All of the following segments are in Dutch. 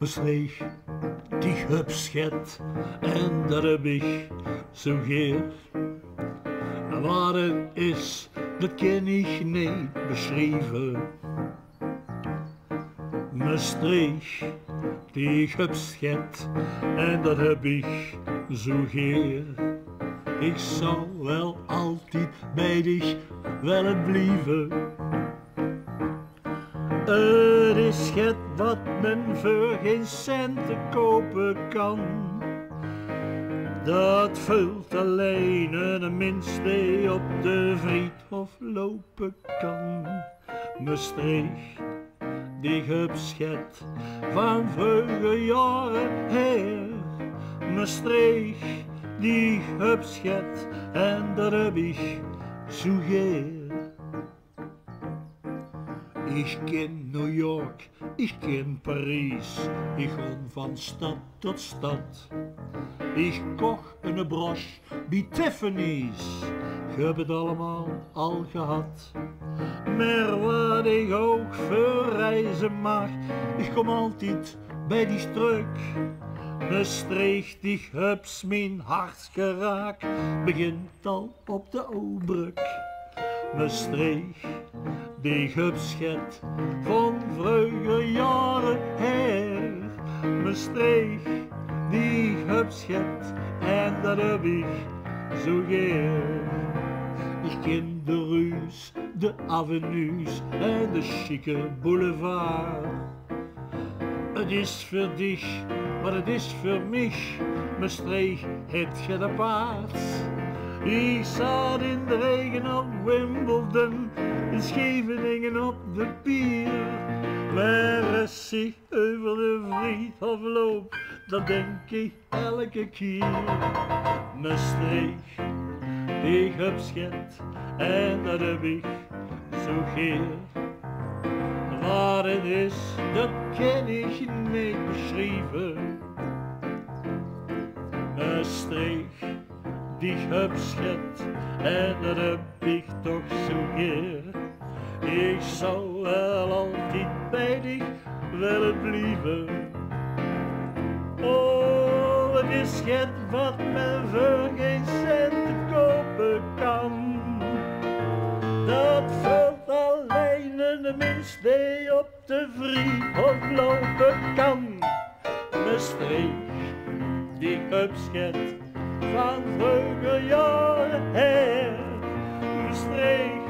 Maastricht, die hupschet, en dat heb ik zo geer. Wat het is, dat kan ik niet beschrijven. Maastricht, die hupschet, en dat heb ik zo geer. Ik zou wel altijd bij dich willen blijven. Het is het wat men voor geen cent te kopen kan. Dat vult alleen een mens die op de Vriethof lopen kan. Maastricht, die hupschet van vroege jaren her. Maastricht, die hupschet, en dat heb ik zo geer. Ik ken New York, ik ken Parijs, ik ga van stad tot stad. Ik kocht een broche bij Tiffany's, ik heb het allemaal al gehad. Maar wat ik ook voor reizen mag, ik kom altijd bij die stuk. Maastricht, die hups mijn hartgeraak, begint al op de Obruk. Maastricht, die hupschet van vroege jaren her. Maastricht, die hupschet, en dat heb ik zo geer. Ik ken de rues, de avenues en de chique boulevard. Het is voor dich, maar het is voor mij. Maastricht, het gaat apart. Ik zat in de regen op Wimbledon, in Scheveningen op de pier. Waar als ik over de Vriethof loop, dat denk ik elke keer. Maastricht, ik heb schet, en dat heb ik zo geer. Wat het is, dat kan ik niet beschrijven. Maastricht, die hupschet, en dat heb ik toch zo geer. Ik zou wel altijd bij dich willen blijven. Oh, het is het wat men voor geen cent te kopen kan. Dat vult alleen een mens die op de Vriethof lopen kan. Maastricht, die hupschet van vroege jaren her. Maastricht,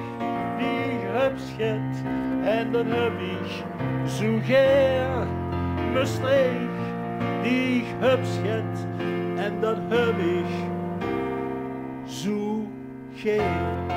die hupschet, en dat heb ik zo geer. Maastricht, die hupschet, en dat heb ik zo geer.